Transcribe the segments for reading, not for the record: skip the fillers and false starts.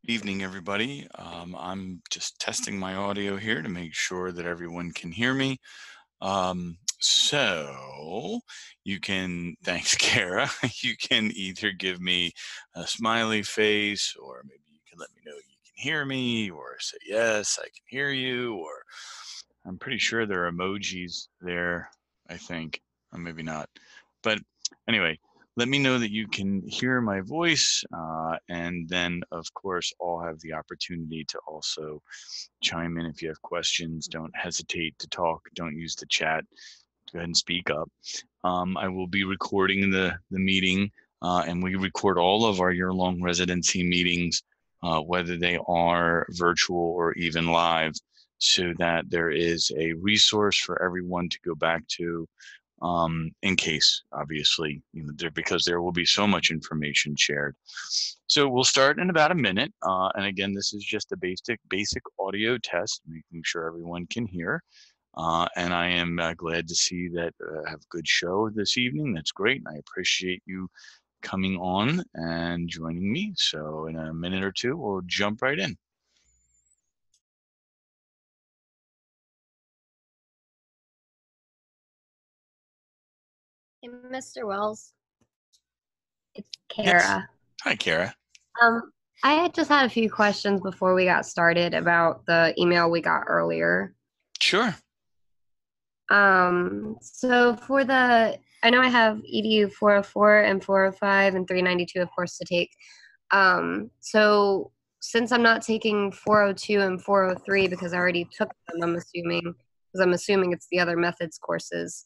Evening, everybody. I'm just testing my audio here to make sure that everyone can hear me. So you can, thanks, Kara. You can either give me a smiley face, or maybe you can let me know you can hear me, or say, yes, I can hear you, or I'm pretty sure there are emojis there, I think, or maybe not. But anyway, let me know that you can hear my voice, and then, of course, I'll have the opportunity to also chime in if you have questions. Don't hesitate to talk. Don't use the chat. Go ahead and speak up. I will be recording the meeting, and we record all of our year-long residency meetings, whether they are virtual or even live, so that there is a resource for everyone to go back to, in case, obviously, because there will be so much information shared. So we'll start in about a minute, and again, this is just a basic audio test, making sure everyone can hear. And I am glad to see that I have a good show this evening. That's great. And I appreciate you coming on and joining me. So in a minute or two, we'll jump right in. Hey, Mr. Wells, it's Yes. Kara. Hi, Kara. I just had a few questions before we got started about the email we got earlier. Sure. So for I know I have EDU 404 and 405 and 392, of course, to take. So since I'm not taking 402 and 403 because I already took them, I'm assuming it's the other methods courses.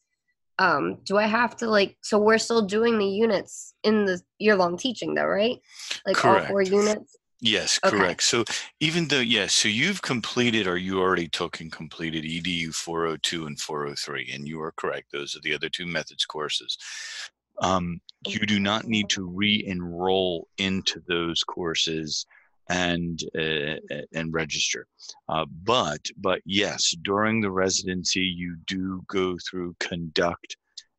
Do I have to so we're still doing the units in the year-long teaching though, right? Like Correct. all 4 units? Yes, Okay. correct. So even though, yes, so you've completed, or you already took and completed EDU 402 and 403, and you are correct. Those are the other 2 methods courses. You do not need to re-enroll into those courses and register. But yes, during the residency, you do go through conduct,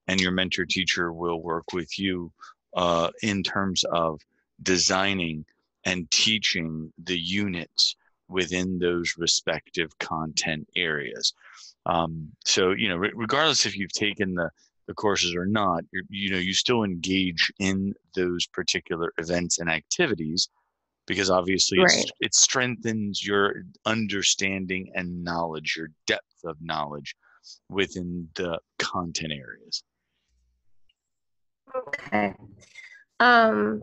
and your mentor teacher will work with you in terms of designing and teaching the units within those respective content areas. So, regardless if you've taken the courses or not, you still engage in those particular events and activities, because obviously it strengthens your understanding and knowledge, your depth of knowledge within the content areas. Okay.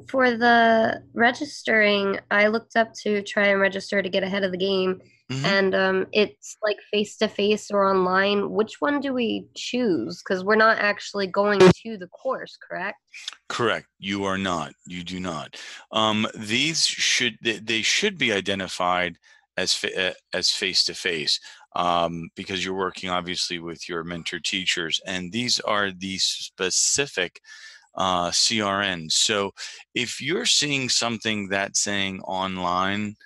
For the registering, I looked up to try and register to get ahead of the game. Mm-hmm. And it's like face-to-face or online. Which one do we choose? Because we're not actually going to the course, correct? Correct. You are not. You do not. These should be identified as face-to-face, because you're working obviously with your mentor teachers, and these are the specific CRNs. So if you're seeing something that's saying online,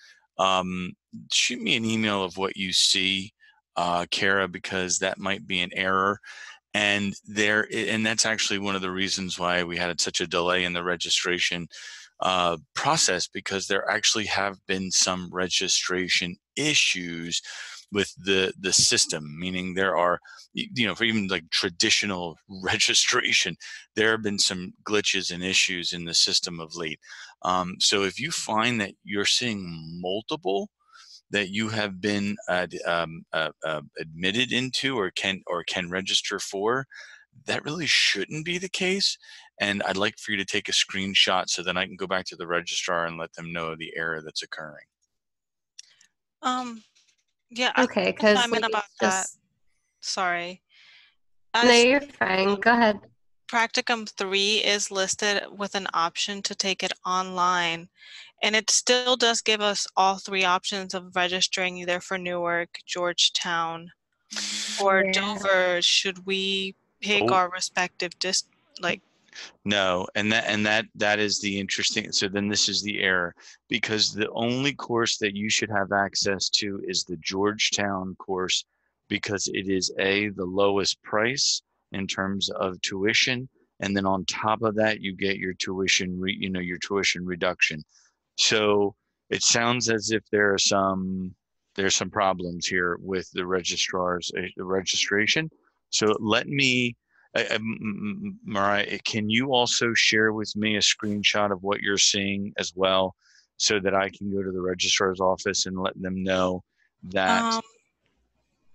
shoot me an email of what you see, Kara, because that might be an error. And that's actually one of the reasons why we had such a delay in the registration process, because there actually have been some registration issues with the system, meaning there are, for even like traditional registration, there have been some glitches and issues in the system of late. So if you find that you're seeing multiple that you have been admitted into or can register for, that really shouldn't be the case. And I'd like for you to take a screenshot so then I can go back to the registrar and let them know the error that's occurring. Yeah. Okay, because I'm in about that. Sorry. No, you're fine. Go ahead. Practicum 3 is listed with an option to take it online, and it still does give us all 3 options of registering either for Newark, Georgetown, or Dover. Should we pick our respective No, and that is the interesting. So then this is the error, because the only course that you should have access to is the Georgetown course, because it is the lowest price in terms of tuition, and then on top of that you get your tuition your tuition reduction. So It sounds as if there's some problems here with the registrar's the registration. So let me, Mariah, can you also share with me a screenshot of what you're seeing as well, so that I can go to the registrar's office and let them know that?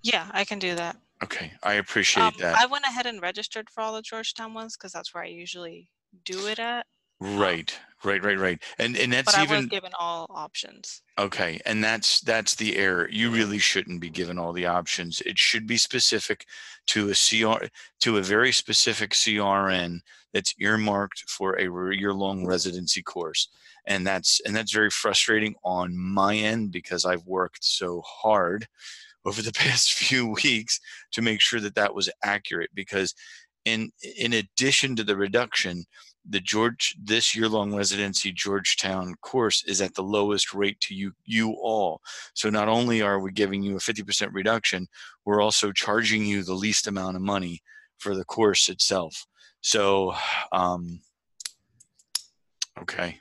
Yeah, I can do that. Okay, I appreciate that. I went ahead and registered for all the Georgetown ones because that's where I usually do it at. Right. And But that's I was even given all options. okay. And that's the error. You really shouldn't be given all the options. It should be specific to a to a very specific CRN that's earmarked for a year-long residency course. And that's very frustrating on my end, because I've worked so hard over the past few weeks to make sure that that was accurate, because in addition to the reduction, this year-long residency Georgetown course is at the lowest rate to you all. So not only are we giving you a 50% reduction, we're also charging you the least amount of money for the course itself. So okay.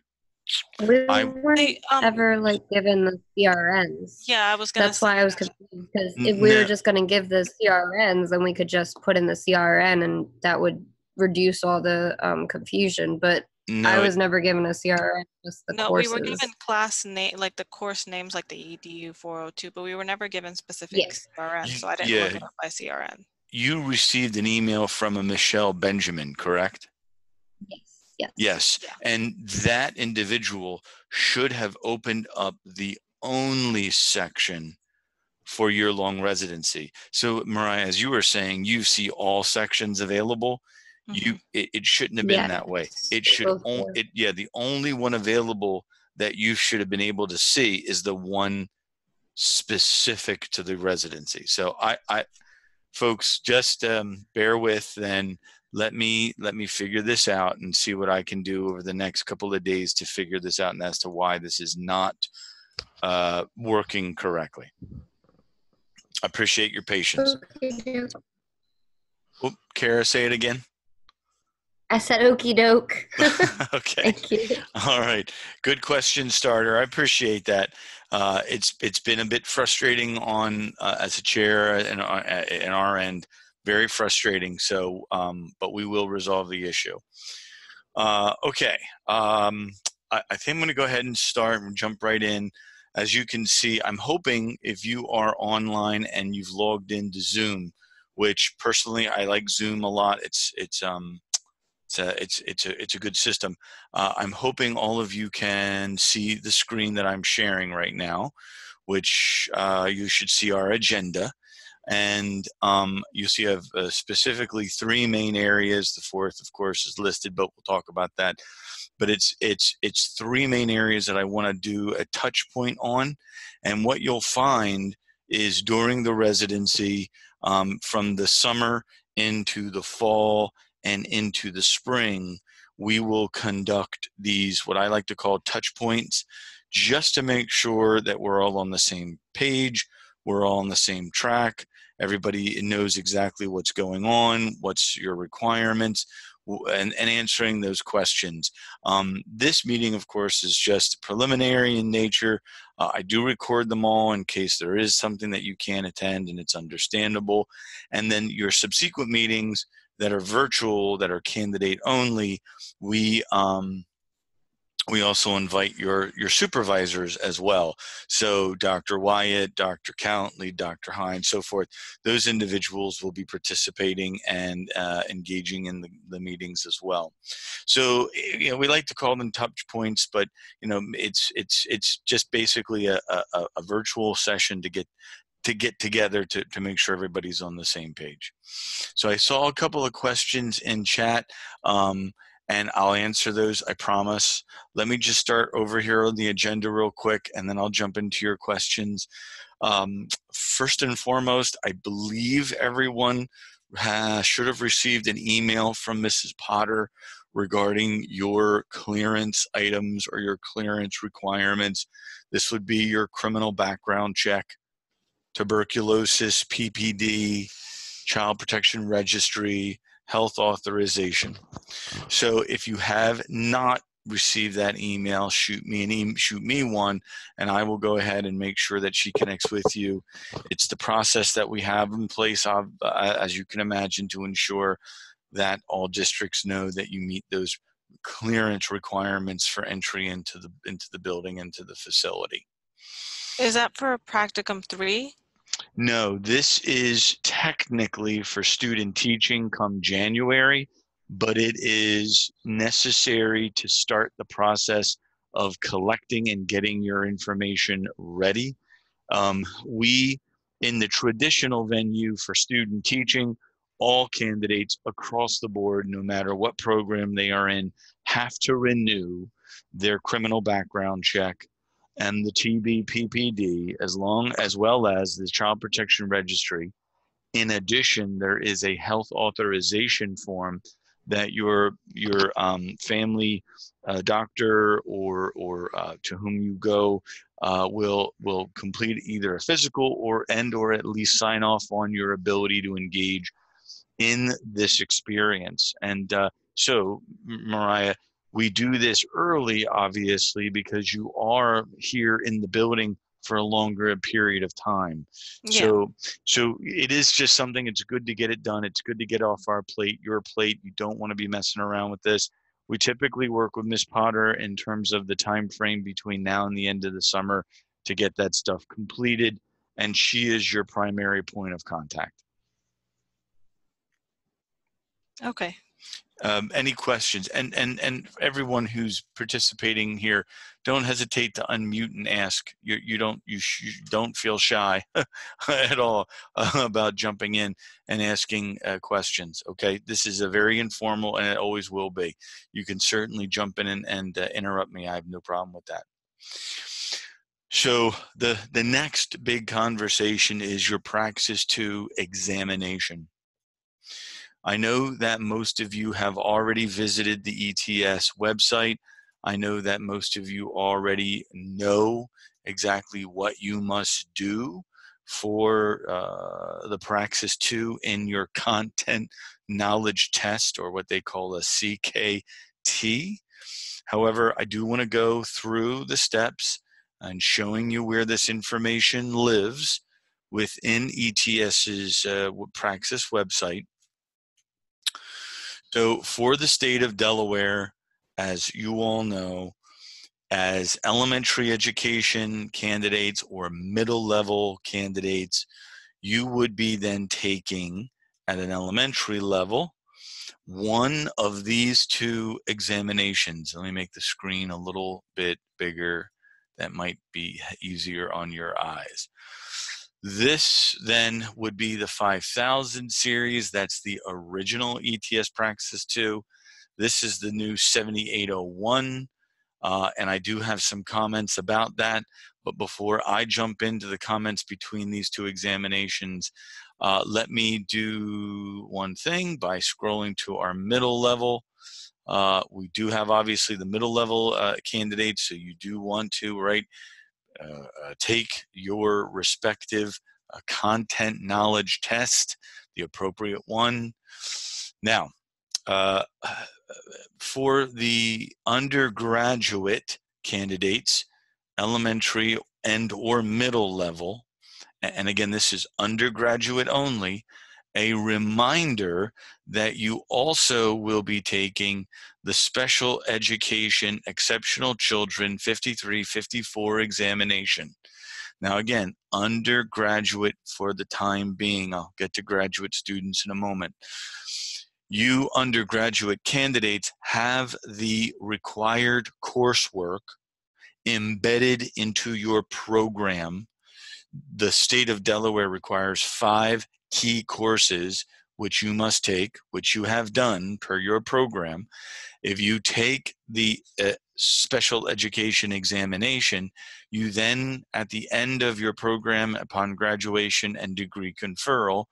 We I weren't ever like given the CRNs. Yeah, I was gonna That's say why I was that. confused, because if we no, were just going to give the CRNs, then we could just put in the CRN, and that would reduce all the confusion. But I no, was never given a CRN, just the No, we were courses. given class name, like the course names, like the EDU 402, but we were never given specific Yes. CRN, so I didn't yeah, look it up by CRN. you received an email from a Michelle Benjamin, correct? Yes. Yes. Yes. Yeah. And that individual should have opened up the only section for year-long residency. So Mariah, as you were saying, you see all sections available. It shouldn't have been that way. Yes. It should the only one available that you should have been able to see is the one specific to the residency. So I folks, just bear with, and let me figure this out and see what I can do over the next couple of days to figure this out, and as to why this is not working correctly. I appreciate your patience. Okay. Oh, Kara, say it again. I said okie doke. Okay. Thank you. All right. Good question starter. I appreciate that. It's been a bit frustrating on as a chair and in our end, very frustrating. So, but we will resolve the issue. Okay. I think I'm going to go ahead and start and jump right in. As you can see, I'm hoping if you are online and you've logged into Zoom, which personally I like Zoom a lot. It's a good system. I'm hoping all of you can see the screen that I'm sharing right now, which you should see our agenda. And you see I have specifically 3 main areas. The fourth, of course, is listed, but we'll talk about that. But it's 3 main areas that I want to do a touch point on. And what you'll find is during the residency, from the summer into the fall and into the spring, we will conduct these, what I like to call touch points, just to make sure that we're all on the same page, we're all on the same track, everybody knows exactly what's going on, what's your requirements, and answering those questions. This meeting, of course, is just preliminary in nature. I do record them all in case there is something that you can't attend, and it's understandable. And then your subsequent meetings that are virtual, that are candidate only, we also invite your supervisors as well. So Dr. Wyatt, Dr. Countley, Dr. Hines, so forth, those individuals will be participating and engaging in the meetings as well. So, we like to call them touch points, but it's just basically a virtual session to get together to make sure everybody's on the same page. So I saw a couple of questions in chat, and I'll answer those, I promise. Let me just start over here on the agenda real quick, and then I'll jump into your questions. First and foremost, I believe everyone should have received an email from Mrs. Potter regarding your clearance items or your clearance requirements. This would be your criminal background check, tuberculosis, PPD, child protection registry, health authorization. So if you have not receive that email, shoot me one, and I will go ahead and make sure that she connects with you. It's the process that we have in place, as you can imagine, to ensure that all districts know that you meet those clearance requirements for entry into the building, into the facility. Is that for practicum 3? No, this is technically for student teaching come January, but it is necessary to start the process of collecting and getting your information ready. We, in the traditional venue for student teaching, all candidates across the board, no matter what program they are in, have to renew their criminal background check and the TB as well as the Child Protection Registry. In addition, there is a health authorization form that your family doctor or to whom you go will complete either a physical or at least sign off on your ability to engage in this experience. And so, Mariah, we do this early, obviously, because you are here in the building for a longer period of time. Yeah. So it is just something, it's good to get it done. It's good to get off our plate, your plate. You don't want to be messing around with this. We typically work with Ms. Potter in terms of the time frame between now and the end of the summer to get that stuff completed. And she is your primary point of contact. Okay. Any questions? And everyone who's participating here, don't hesitate to unmute and ask. You don't feel shy at all about jumping in and asking questions. Okay, this is a very informal, and it always will be. You can certainly jump in and interrupt me. I have no problem with that. So the next big conversation is your Praxis 2 examination. I know that most of you have already visited the ETS website. I know that most of you already know exactly what you must do for the Praxis 2 in your content knowledge test, or what they call a CKT. However, I do want to go through the steps and showing you where this information lives within ETS's Praxis website. So for the state of Delaware, as you all know, as elementary education candidates or middle level candidates, you would be then taking at an elementary level one of these two examinations. Let me make the screen a little bit bigger. That might be easier on your eyes. This then would be the 5000 series. That's the original ETS Praxis 2. This is the new 7801. And I do have some comments about that. But before I jump into the comments between these two examinations, let me do one thing by scrolling to our middle level. We do have obviously the middle level candidates, so you do want to, right, take your respective content knowledge test, the appropriate one. Now, for the undergraduate candidates, elementary and or middle level, and again, this is undergraduate only, a reminder that you also will be taking the Special Education Exceptional Children 53-54 examination. Now again, undergraduate for the time being. I'll get to graduate students in a moment. You undergraduate candidates have the required coursework embedded into your program. The state of Delaware requires 5 key courses which you must take, which you have done per your program. If you take the special education examination, you then, at the end of your program, upon graduation and degree conferral,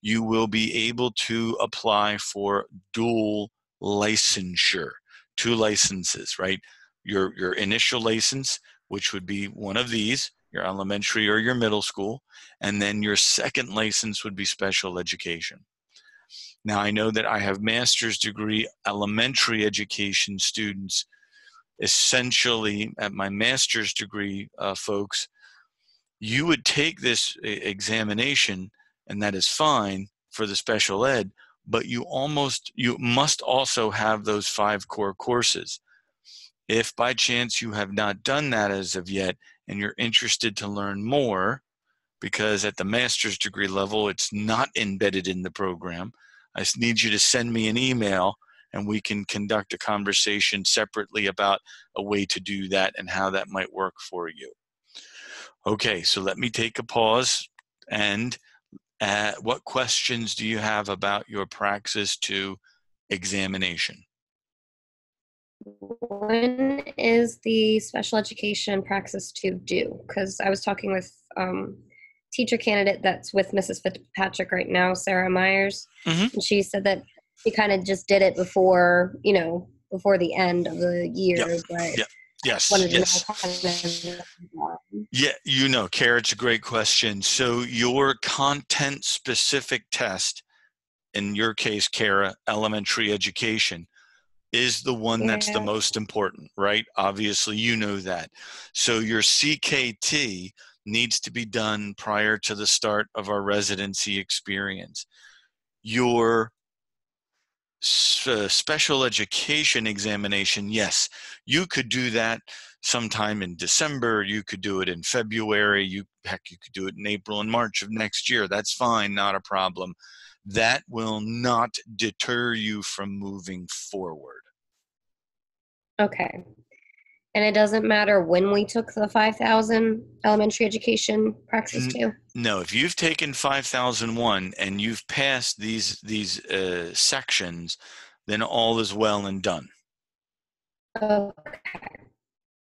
you will be able to apply for dual licensure, 2 licenses, right? Your initial license, which would be one of these, your elementary or your middle school, and then your second license would be special education. Now, I know that I have master's degree elementary education students essentially, at my master's degree, folks, you would take this examination, and that is fine for the special ed, but you must also have those 5 core courses. If by chance you have not done that as of yet, and you're interested to learn more, because at the master's degree level, it's not embedded in the program, I just need you to send me an email, and we can conduct a conversation separately about a way to do that and how that might work for you. Okay, so let me take a pause. And what questions do you have about your Praxis 2 examination? When is the special education Praxis 2 due? Because I was talking with teacher candidate that's with Mrs. Fitzpatrick right now, Sarah Myers, and she said that she kind of just did it before, before the end of the year. Yep. But Yep. Yes. Yeah, Kara, it's a great question. So your content-specific test, in your case, Kara, elementary education, is the one that's the most important, right? Obviously, you know that. So your CKT needs to be done prior to the start of our residency experience. Your special education examination, yes, you could do that sometime in December. You could do it in February. Heck, you could do it in April and March of next year. That's fine, not a problem. That will not deter you from moving forward. Okay. And it doesn't matter when we took the 5,000 elementary education Praxis 2? No, if you've taken 5001 and you've passed these sections, then all is well and done. Okay.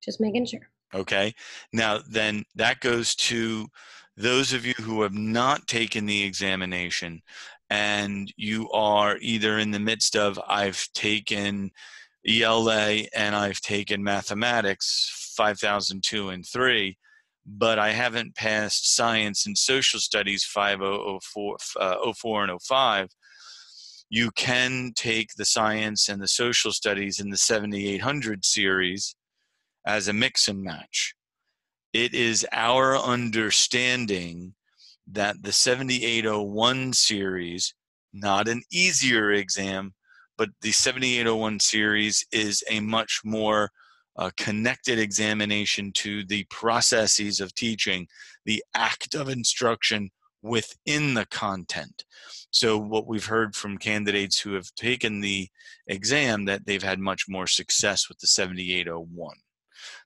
Just making sure. Okay. Now, then that goes to those of you who have not taken the examination, and you are either in the midst of, I've taken ELA and I've taken mathematics 5002 and 3, but I haven't passed science and social studies 5004, 04 and 05. You can take the science and the social studies in the 7800 series as a mix and match. It is our understanding that the 7801 series, not an easier exam, but the 7801 series is a much more connected examination to the processes of teaching, the act of instruction within the content. So what we've heard from candidates who have taken the exam, that they've had much more success with the 7801.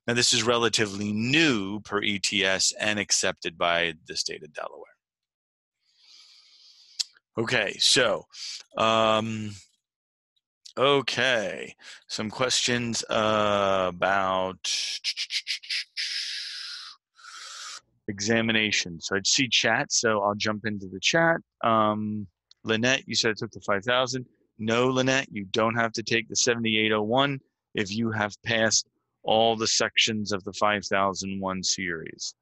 Now, this is relatively new per ETS and accepted by the state of Delaware. Okay, so, okay, some questions about examination. So I'd see chat, so I'll jump into the chat. Lynette, you said it took the 5,000. No, Lynette, you don't have to take the 7801 if you have passed all the sections of the 5001 series.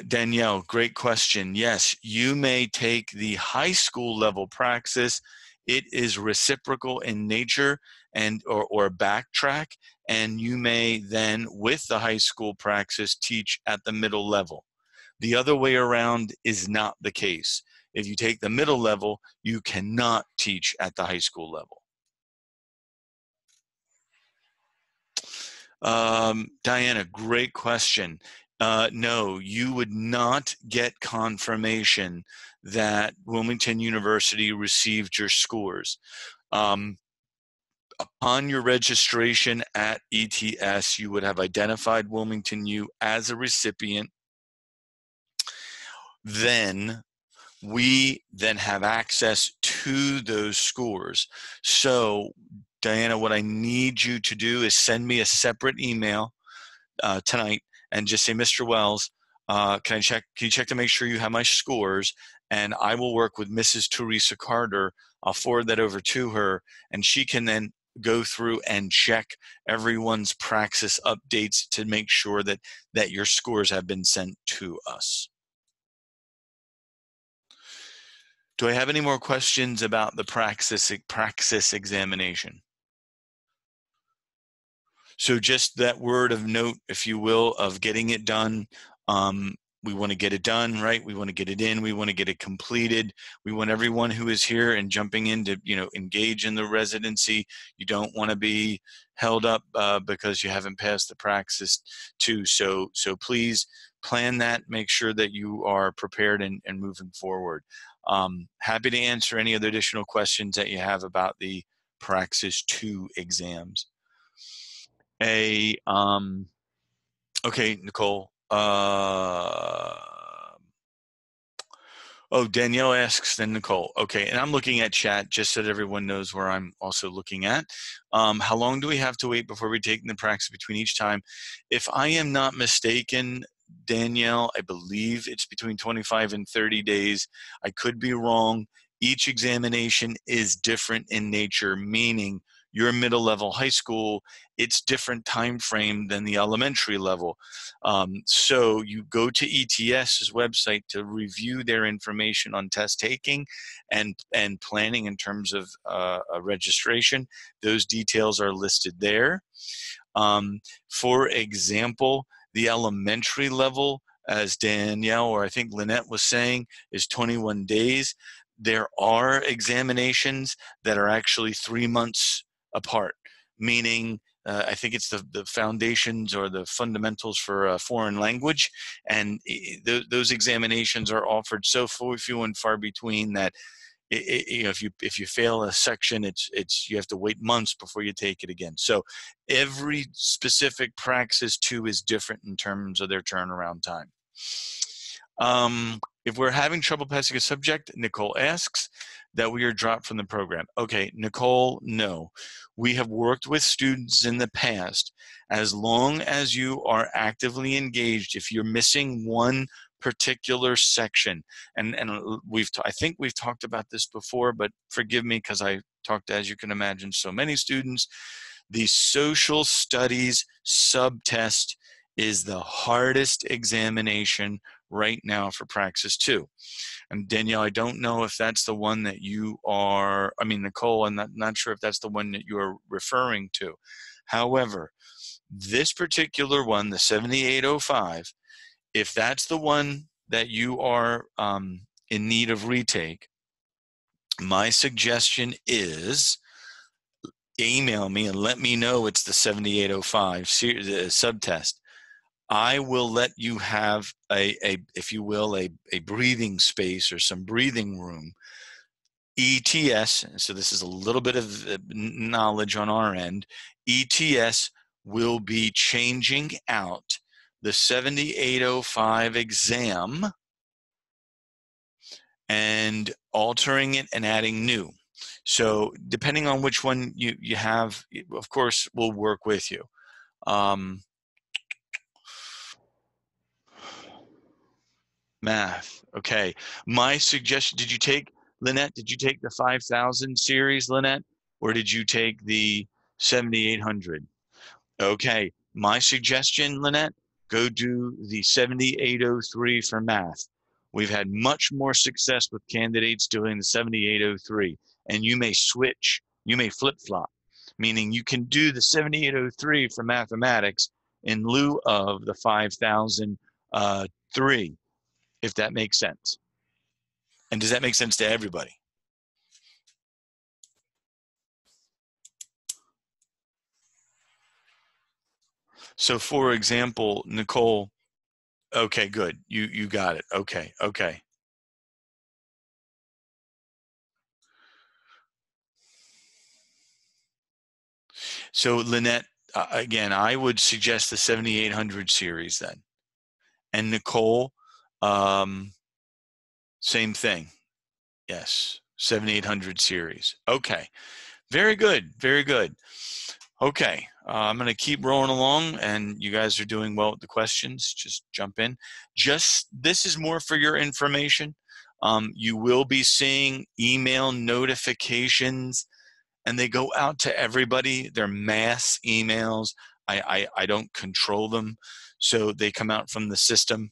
Danielle, great question. Yes, you may take the high school level Praxis. It is reciprocal in nature and or backtrack, and you may then, with the high school Praxis, teach at the middle level. The other way around is not the case. If you take the middle level, you cannot teach at the high school level. Diana, great question. No, you would not get confirmation that Wilmington University received your scores. Upon your registration at ETS, you would have identified Wilmington U as a recipient. Then we then have access to those scores. So, Diana, what I need you to do is send me a separate email tonight and just say, Mr. Wells, can you check to make sure you have my scores? And I will work with Mrs. Teresa Carter. I'll forward that over to her, and she can then go through and check everyone's Praxis updates to make sure that your scores have been sent to us. Do I have any more questions about the praxis examination? So just that word of note, if you will, of getting it done. We want to get it done, right? We want to get it in. We want to get it completed. We want everyone who is here and jumping in to, engage in the residency. You don't want to be held up because you haven't passed the praxis too. So please plan that. Make sure that you are prepared and moving forward. Happy to answer any other additional questions that you have about the praxis 2 exams. Okay, Nicole. Oh, Danielle asks, then Nicole. Okay, and I'm looking at chat just so that everyone knows where I'm also looking at. How long do we have to wait before we take the praxis between each time? If I am not mistaken, Danielle, I believe it's between 25 and 30 days. I could be wrong. Each examination is different in nature, meaning your middle level high school, it's different time frame than the elementary level. So you go to ETS's website to review their information on test taking and planning in terms of a registration. Those details are listed there. For example, the elementary level, as Danielle or I think Lynette was saying, is 21 days. There are examinations that are actually 3 months apart, meaning I think it's the foundations or the fundamentals for a foreign language, and those examinations are offered so few and far between that if you fail a section, you have to wait months before you take it again. So every specific praxis 2 is different in terms of their turnaround time. If we're having trouble passing a subject, Nicole asks, that we are dropped from the program. Okay, Nicole, no. We have worked with students in the past. As long as you are actively engaged, if you're missing one particular section, and I think we've talked about this before, but forgive me because I talked, as you can imagine, so many students. The social studies subtest is the hardest examination right now for Praxis 2. And Danielle, I don't know if that's the one that you are, Nicole, I'm not sure if that's the one that you are referring to. However, this particular one, the 7805, if that's the one that you are in need of retake, my suggestion is email me and let me know it's the 7805 subtest. I will let you have if you will, a breathing space or some breathing room. ETS, so this is a little bit of knowledge on our end, ETS will be changing out the 7805 exam and altering it and adding new. So depending on which one you have, of course, we'll work with you. Math, okay. My suggestion, Lynette, did you take the 5000 series, Lynette? Or did you take the 7800? Okay, my suggestion, Lynette, go do the 7803 for math. We've had much more success with candidates doing the 7803, and you may switch, you may flip-flop, meaning you can do the 7803 for mathematics in lieu of the 5003, if that makes sense. And does that make sense to everybody? So for example, Nicole, okay, good. You got it. Okay. So Lynette, again, I would suggest the 7800 series then. And Nicole, same thing. Yes, 7800 series. Okay, very good, very good. Okay, I'm going to keep rolling along, and you guys are doing well with the questions. Just jump in. This is more for your information. You will be seeing email notifications, and they go out to everybody. They're mass emails. I don't control them, so they come out from the system.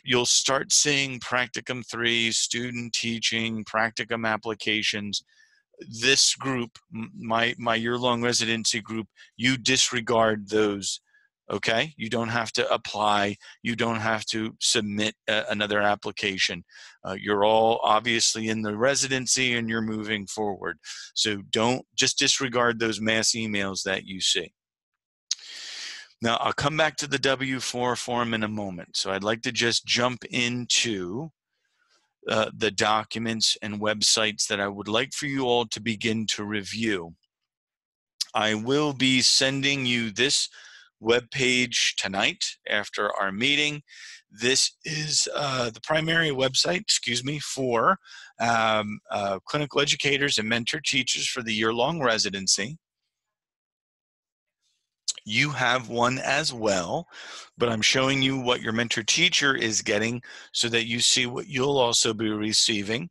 you'll start seeing practicum 3, student teaching, practicum applications. This group, my year-long residency group, you disregard those. Okay, you don't have to apply. You don't have to submit another application. You're all obviously in the residency and you're moving forward. So don't just disregard those mass emails that you see. Now, I'll come back to the W-4 form in a moment. So I'd like to just jump into the documents and websites that I would like for you all to begin to review. I will be sending you this web page tonight after our meeting. This is the primary website, for clinical educators and mentor teachers for the year-long residency. You have one as well, but I'm showing you what your mentor teacher is getting so that you see what you'll also be receiving.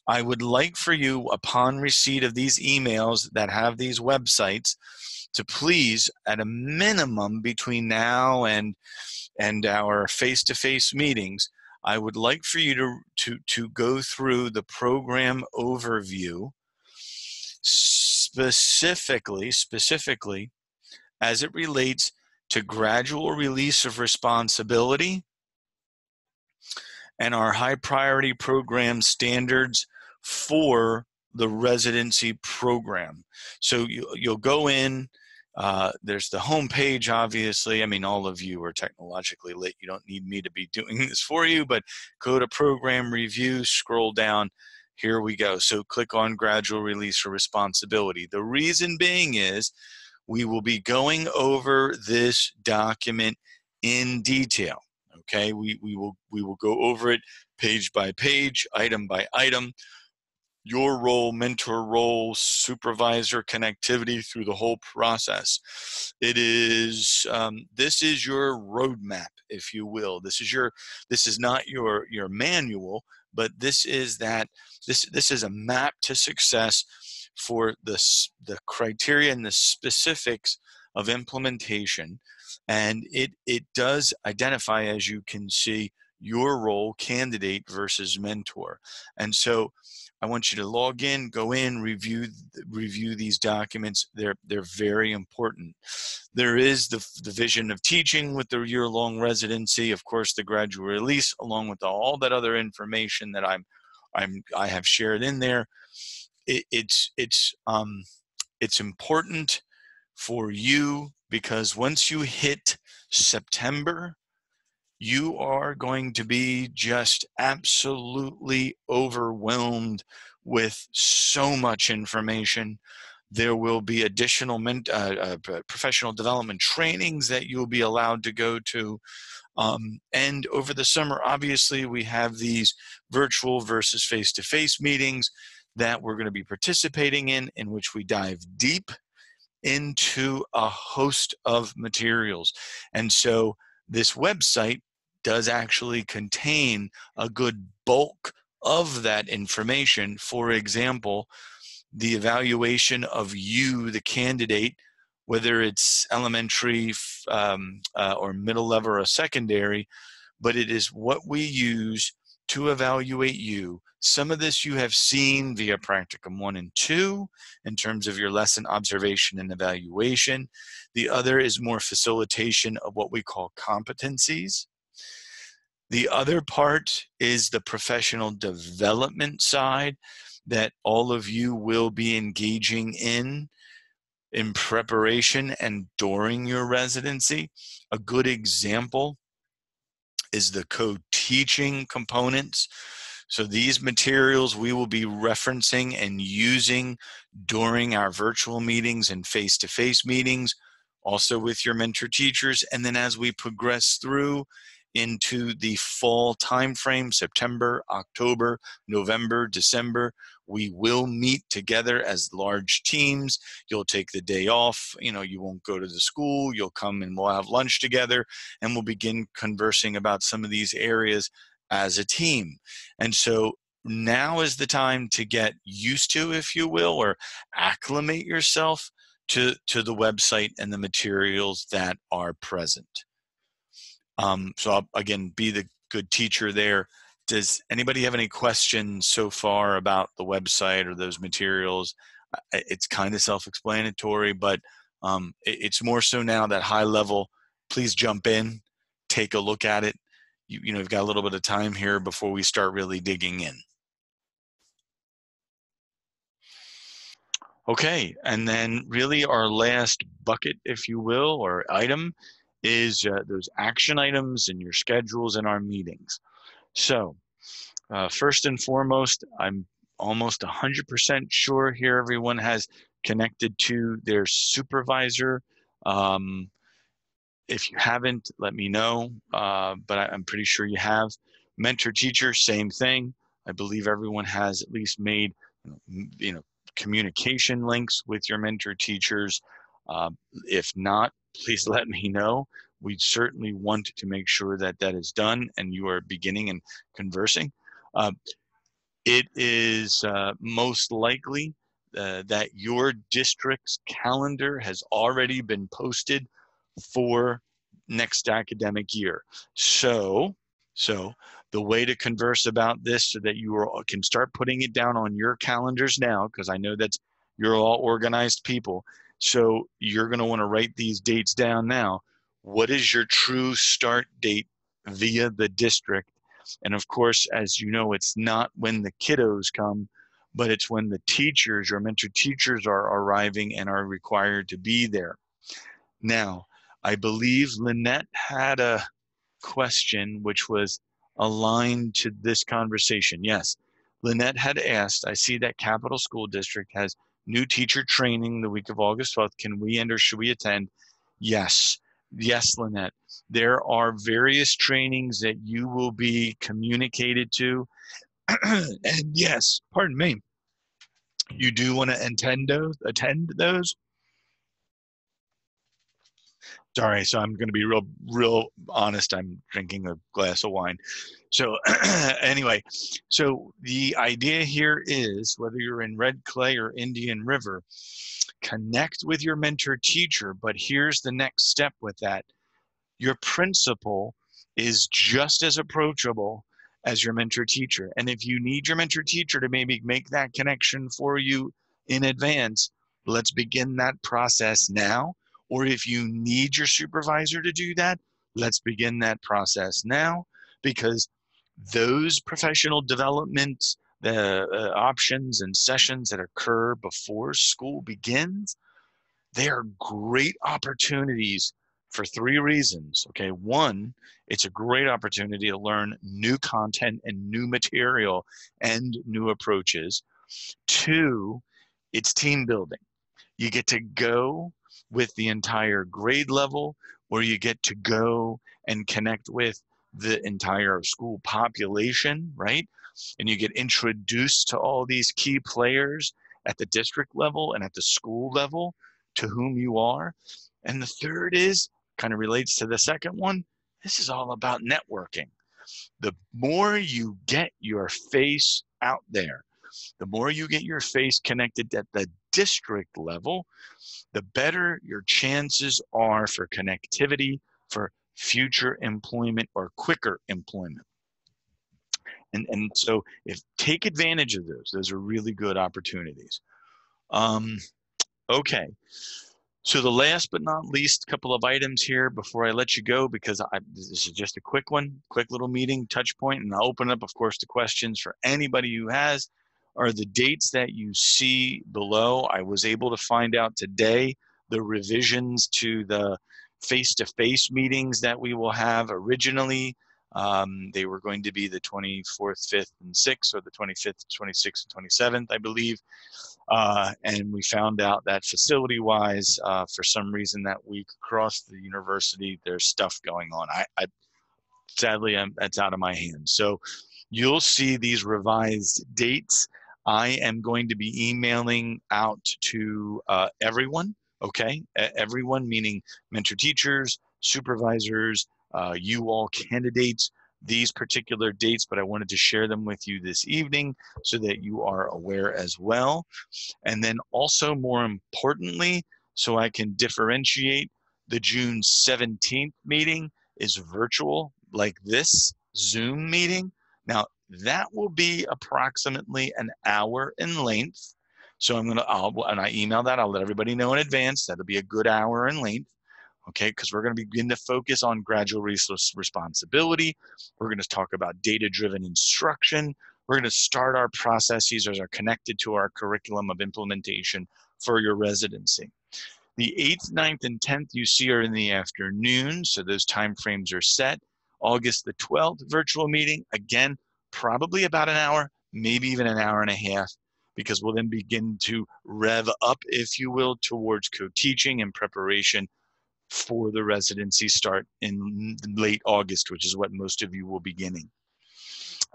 I would like for you, upon receipt of these emails that have these websites, to please, at a minimum between now and our face-to-face meetings, I would like for you to go through the program overview, specifically as it relates to gradual release of responsibility and our high priority program standards for the residency program. So you'll go in, there's the home page, obviously. I mean, all of you are technologically lit. You don't need me to be doing this for you, but go to program review, scroll down. Here we go. So click on gradual release of responsibility. The reason being is we will be going over this document in detail. Okay, we will go over it page by page, item by item. Your role, mentor role, supervisor connectivity through the whole process. It is this is your roadmap, if you will. This is not your manual, but this is a map to success for the criteria and the specifics of implementation. And it does identify, as you can see, your role, candidate versus mentor. And so I want you to log in, go in, review these documents. They're very important. There is the vision of teaching with the year-long residency, of course, the gradual release, along with all that other information that I have shared in there. It's important for you because once you hit September, you are going to be just absolutely overwhelmed with so much information. There will be additional professional development trainings that you'll be allowed to go to. And over the summer, obviously, we have these virtual versus face-to-face meetings that we're going to be participating in which we dive deep into a host of materials. And so this website does actually contain a good bulk of that information. For example, the evaluation of you, the candidate, whether it's elementary or middle level or secondary, but it is what we use to evaluate you. Some of this you have seen via practicum 1 and 2 in terms of your lesson observation and evaluation. The other is more facilitation of what we call competencies. The other part is the professional development side that all of you will be engaging in preparation and during your residency. A good example is the co-teaching components. So these materials we will be referencing and using during our virtual meetings and face-to-face meetings, also with your mentor teachers. And then as we progress through into the fall timeframe, September, October, November, December, we will meet together as large teams. You'll take the day off. You won't go to the school. You'll come and we'll have lunch together and we'll begin conversing about some of these areas as a team. And so now is the time to get used to, if you will, or acclimate yourself to the website and the materials that are present. So I'll, again, be the good teacher there. Does anybody have any questions so far about the website or those materials? It's kind of self-explanatory, but it's more so now that high level. Please jump in, take a look at it. You know, we've got a little bit of time here before we start really digging in. Okay, and then really our last bucket, if you will, or item is those action items in your schedules and our meetings. So first and foremost, I'm almost 100% sure here everyone has connected to their supervisor. If you haven't, let me know, but I'm pretty sure you have. Mentor teacher, same thing. I believe everyone has at least made, you know, communication links with your mentor teachers. If not, please let me know. We certainly want to make sure that that is done and you are beginning and conversing. It is most likely that your district's calendar has already been posted for next academic year. So the way to converse about this so that you can start putting it down on your calendars now, because I know that you're all organized people. So you're going to want to write these dates down now. What is your true start date via the district? And of course, as you know, it's not when the kiddos come, but it's when the teachers, your mentor teachers, are arriving and are required to be there. Now, I believe Lynette had a question which was aligned to this conversation. Yes, Lynette had asked, I see that Capital School District has new teacher training the week of August 12th. Can we or should we attend? Yes. Yes, Lynette. There are various trainings that you will be communicated to. And yes, pardon me, you do want to attend those. Sorry, so I'm going to be real honest. I'm drinking a glass of wine. So anyway, so the idea here is whether you're in Red Clay or Indian River, connect with your mentor teacher. But here's the next step with that. Your principal is just as approachable as your mentor teacher. And if you need your mentor teacher to maybe make that connection for you in advance, let's begin that process now. Or if you need your supervisor to do that, let's begin that process now, because those professional development options and sessions that occur before school begins, they are great opportunities for 3 reasons. Okay, one, it's a great opportunity to learn new content and new material and new approaches. 2, it's team building. You get to go with the entire grade level, or you get to go and connect with the entire school population, right? And you get introduced to all these key players at the district level and at the school level to whom you are. And the third is, kind of relates to the second one, this is all about networking. The more you get your face out there, the more you get your face connected at the district level, the better your chances are for connectivity, for future employment or quicker employment. And so take advantage of those. Those are really good opportunities. Okay. So the last but not least couple of items here before I let you go, because this is just a quick one, quick little meeting touch point, and I'll open up, of course, to questions for anybody who has, are the dates that you see below. I was able to find out today the revisions to the face-to-face meetings that we will have originally. They were going to be the 24th, 5th, and 6th, or the 25th, 26th, and 27th, I believe. And we found out that facility-wise, for some reason that week across the university, there's stuff going on. Sadly, that's out of my hands. So you'll see these revised dates. I am going to be emailing out to everyone, okay? Everyone, meaning mentor teachers, supervisors, you all candidates, these particular dates, but I wanted to share them with you this evening so that you are aware as well. And then also, more importantly, so I can differentiate, the June 17th meeting is virtual like this, Zoom meeting. Now, that will be approximately an hour in length. So and I email that, I'll let everybody know in advance. That'll be a good hour in length. Okay, because we're going to begin to focus on gradual resource responsibility. We're going to talk about data-driven instruction. We're going to start our processes as are connected to our curriculum of implementation for your residency. The 8th, 9th, and 10th you see are in the afternoon, so those time frames are set. August the 12th virtual meeting, again, probably about an hour, maybe even an hour and a half, because we'll then begin to rev up, if you will, towards co-teaching and preparation for the residency start in late August, which is what most of you will be beginning.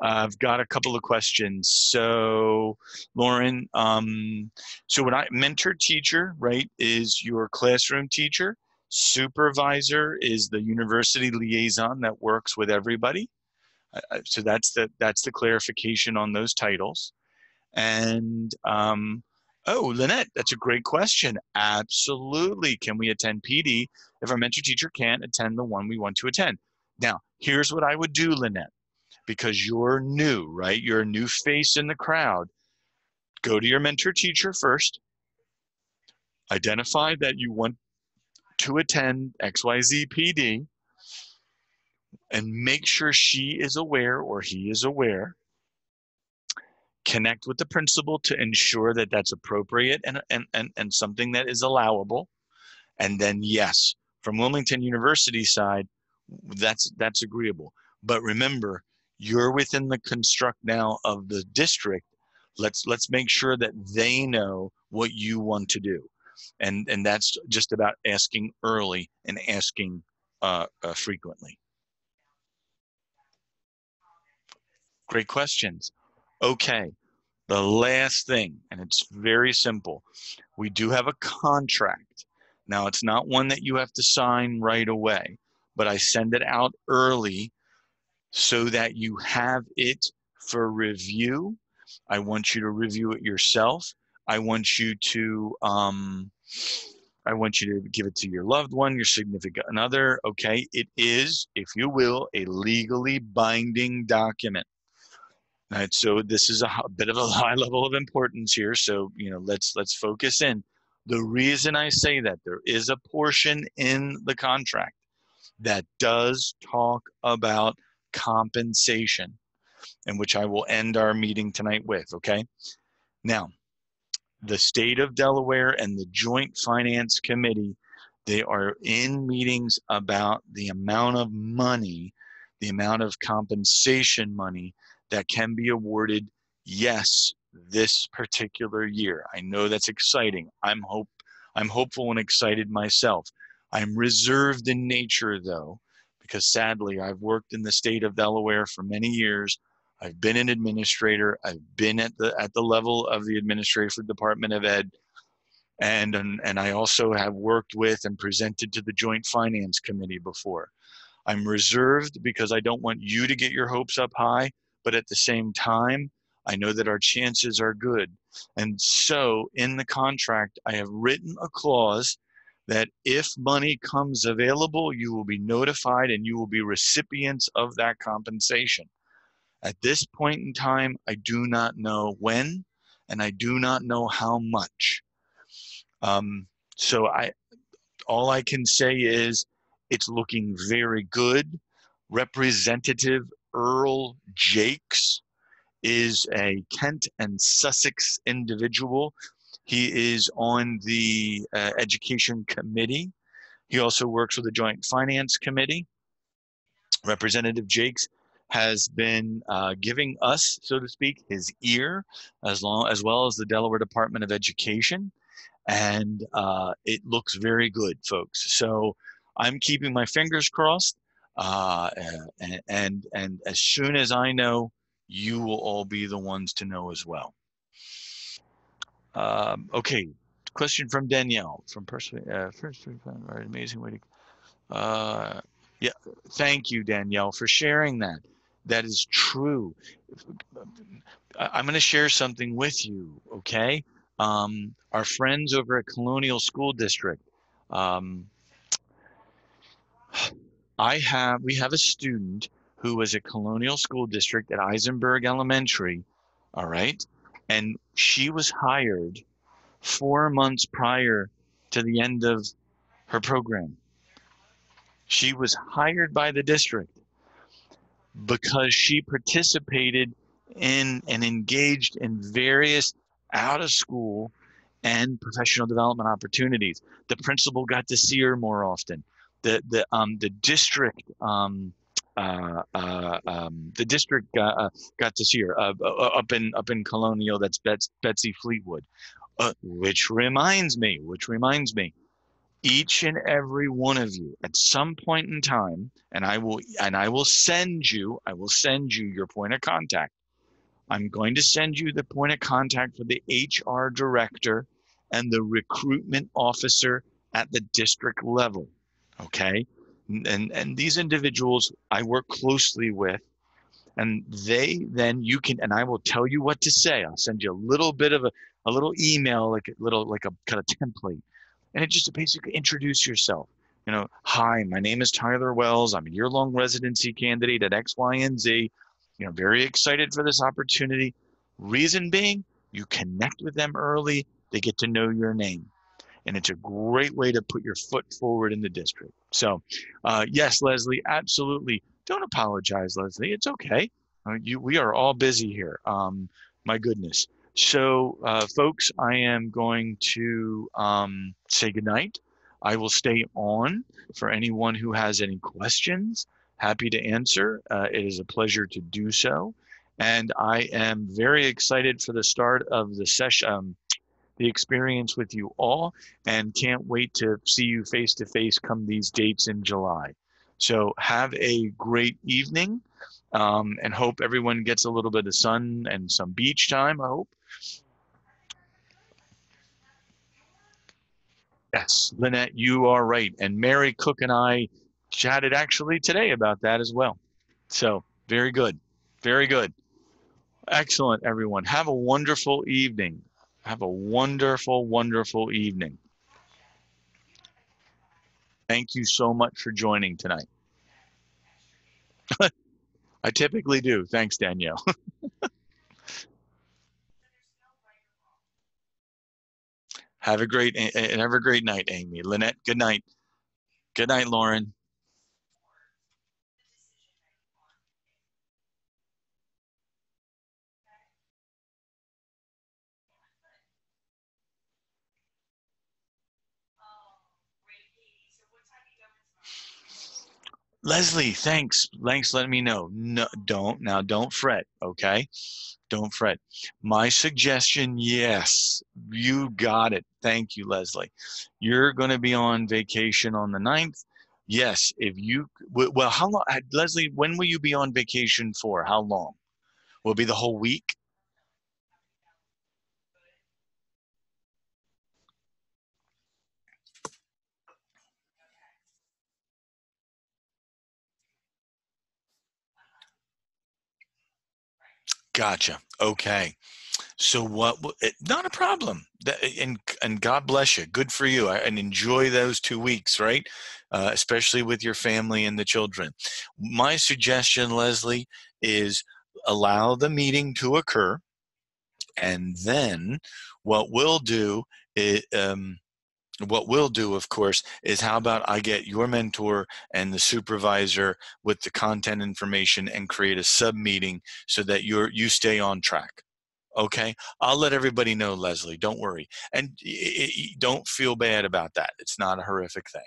I've got a couple of questions. So, Lauren, so when mentor teacher, right, is your classroom teacher. Supervisor is the university liaison that works with everybody. So that's the clarification on those titles. And oh, Lynette, that's a great question. Absolutely. Can we attend PD if our mentor teacher can't attend the one we want to attend? Now, here's what I would do, Lynette, because you're new, right? You're a new face in the crowd. Go to your mentor teacher first. Identify that you want to attend XYZ PD and make sure she is aware or he is aware. Connect with the principal to ensure that that's appropriate and something that is allowable. And then yes, from Wilmington University side, that's agreeable. But remember, you're within the construct now of the district. Let's make sure that they know what you want to do. And that's just about asking early and asking frequently. Great questions. Okay, the last thing, and it's very simple. We do have a contract. Now, it's not one that you have to sign right away, but I send it out early so that you have it for review. I want you to review it yourself. I want you to give it to your loved one, your significant other. Okay, it is, if you will, a legally binding document. Right, so this is a bit of a high level of importance here. So, let's focus in. The reason I say that, there is a portion in the contract that does talk about compensation, and which I will end our meeting tonight with, okay? Now, the state of Delaware and the Joint Finance Committee, they are in meetings about the amount of money, the amount of compensation money that can be awarded, yes, this particular year. I know that's exciting. I'm hopeful and excited myself. I'm reserved in nature, though, because sadly, I've worked in the state of Delaware for many years. I've been an administrator. I've been at the level of the administrator for the Department of Ed. And I also have worked with and presented to the Joint Finance Committee before. I'm reserved because I don't want you to get your hopes up high, but at the same time, I know that our chances are good. And so in the contract, I have written a clause that if money comes available, you will be notified and you will be recipients of that compensation. At this point in time, I do not know when, and I do not know how much. So all I can say is it's looking very good. Representative Earl Jakes is a Kent and Sussex individual. He is on the Education Committee. He also works with the Joint Finance Committee. Representative Jakes has been giving us, so to speak, his ear, as well as the Delaware Department of Education. And it looks very good, folks. So I'm keeping my fingers crossed. And as soon as I know, you will all be the ones to know as well. Okay, question from Danielle from first amazing way to. Yeah, thank you, Danielle, for sharing that. That is true. I'm going to share something with you, okay? Our friends over at Colonial School District. We have a student who was a Colonial School District at Eisenberg Elementary, all right? And she was hired 4 months prior to the end of her program. She was hired by the district because she participated in and engaged in various out of school and professional development opportunities. The principal got to see her more often. The district got to see her up in Colonial. That's Betsy Fleetwood. Which reminds me, each and every one of you at some point in time, and I will send you your point of contact. I'm going to send you the point of contact for the HR director and the recruitment officer at the district level. Okay? And these individuals I work closely with, and you can, and I will tell you what to say. I'll send you a little bit of a little email, like a kind of template. And it just basically introduce yourself. Hi, my name is Tyler Wells. I'm a year-long residency candidate at X, Y, and Z. Very excited for this opportunity. Reason being, you connect with them early. They get to know your name. And it's a great way to put your foot forward in the district. So, yes, Leslie, absolutely. Don't apologize, Leslie. It's okay. We are all busy here. My goodness. So, folks, I am going to say goodnight. I will stay on for anyone who has any questions. Happy to answer. It is a pleasure to do so. And I am very excited for the start of the session, the experience with you all, and can't wait to see you face to face come these dates in July. So have a great evening, and hope everyone gets a little bit of sun and some beach time, I hope. Yes, Lynette, you are right. And Mary Cook and I chatted actually today about that as well. So very good. Very good. Excellent, everyone. Have a wonderful evening. Have a wonderful, wonderful evening. Thank you so much for joining tonight. I typically do. Thanks, Danielle. Have a great night, Amy. Lynette, good night. Good night, Lauren. Leslie, thanks. Thanks for letting me know. No, don't fret, okay? Don't fret. My suggestion, yes, you got it. Thank you, Leslie. You're going to be on vacation on the 9th. Yes, well, how long, Leslie, when will you be on vacation for? How long? Will it be the whole week? Gotcha. Okay. So not a problem. And God bless you. Good for you. And enjoy those 2 weeks, right? Especially with your family and the children. My suggestion, Leslie, is allow the meeting to occur. And then what we'll do is, of course, is how about I get your mentor and the supervisor with the content information and create a sub meeting so that you stay on track. Okay, I'll let everybody know, Leslie. Don't worry, and don't feel bad about that. It's not a horrific thing.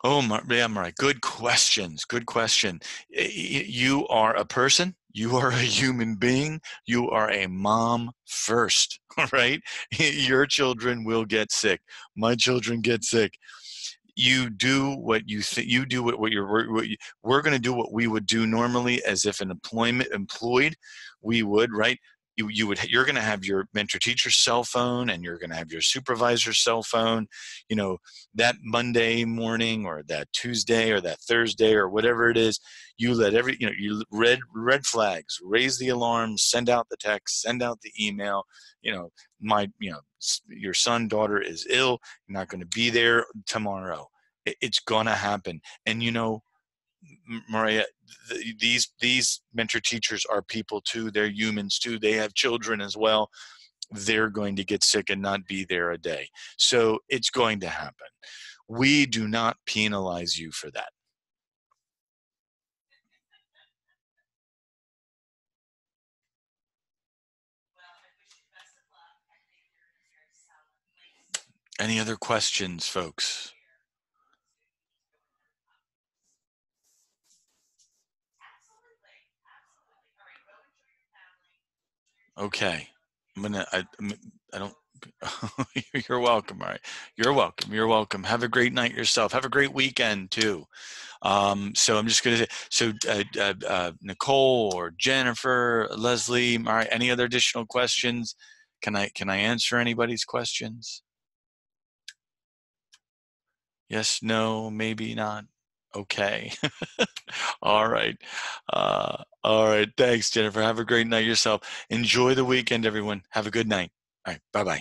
Oh, yeah, Mariah, good questions. Good question. You are a person. You are a human being. You are a mom first, right? Your children will get sick. My children get sick. You do what you think. You do we're going to do what we would do normally as if an employed, we would, right? You're going to have your mentor teacher's cell phone and you're going to have your supervisor's cell phone, that Monday morning or that Tuesday or that Thursday or whatever it is. You let you red flags, raise the alarm, send out the text, send out the email. Your son, daughter is ill. You're not going to be there tomorrow. It's going to happen. And, you know, Maria, these mentor teachers are people too. They're humans too. They have children as well. They're going to get sick and not be there a day. So it's going to happen. We do not penalize you for that. Any other questions, folks? Okay. I don't, you're welcome. All right. You're welcome. You're welcome. Have a great night yourself. Have a great weekend too. So I'm just going to say, so Nicole or Jennifer, Leslie, all right, any other additional questions? Can I answer anybody's questions? Yes, no, maybe not. Okay. All right. All right. Thanks, Jennifer. Have a great night yourself. Enjoy the weekend, everyone. Have a good night. All right. Bye-bye.